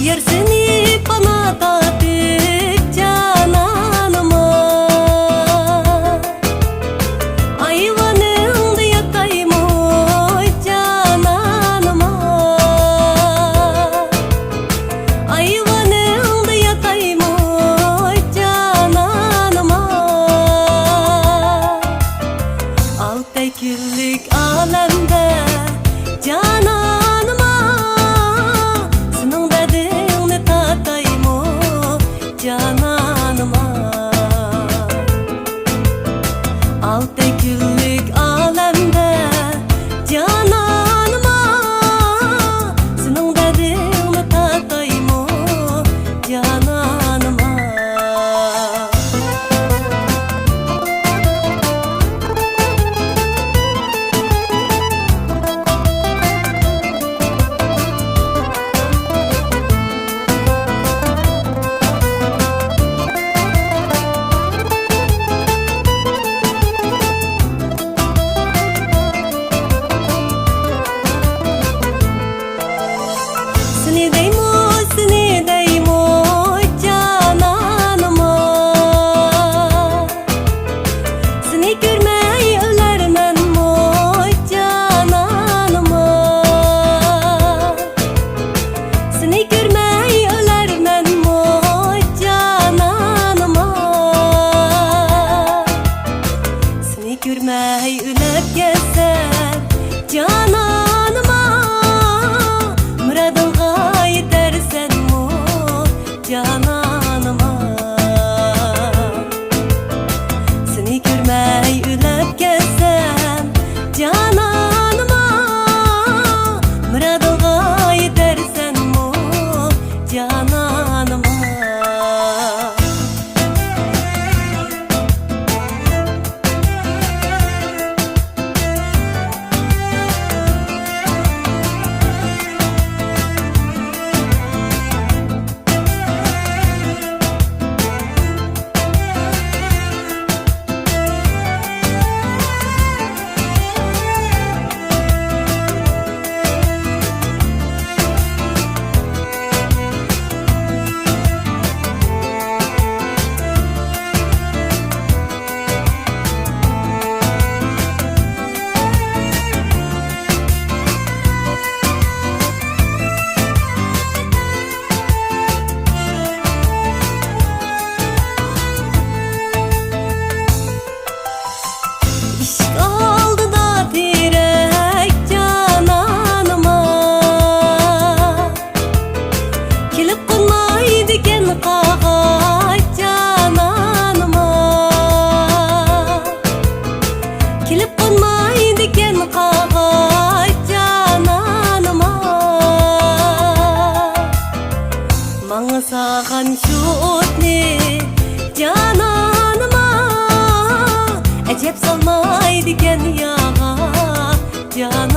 Yer seni bana tatip cananıma, ayvanında yatayım oy cananıma, ayvanında yatayım oy cananıma. Altı günlük alemde cananıma, senin dediğini tatayım o cananıma. Altı günlük alemde cananıma, senin dediğini tatayım o cananıma. Seni deyim o cananıma, seni görmeyi ölermen o cananıma, seni görmeyi ölermen o cananıma, seni görmeyi ölüp gezsem cananıma, muradınga yetersen o cananıma. Seni görmeyi ölüp gezsem cananıma, muradınga yetersen o cananıma. İşk aldı da direk cananıma, kelip konmaydı gen kağaç cananıma, kelip konmaydı gen kağaç cananıma. Maňa sağan şu otni cananıma, ecep salmaydı gen yağa can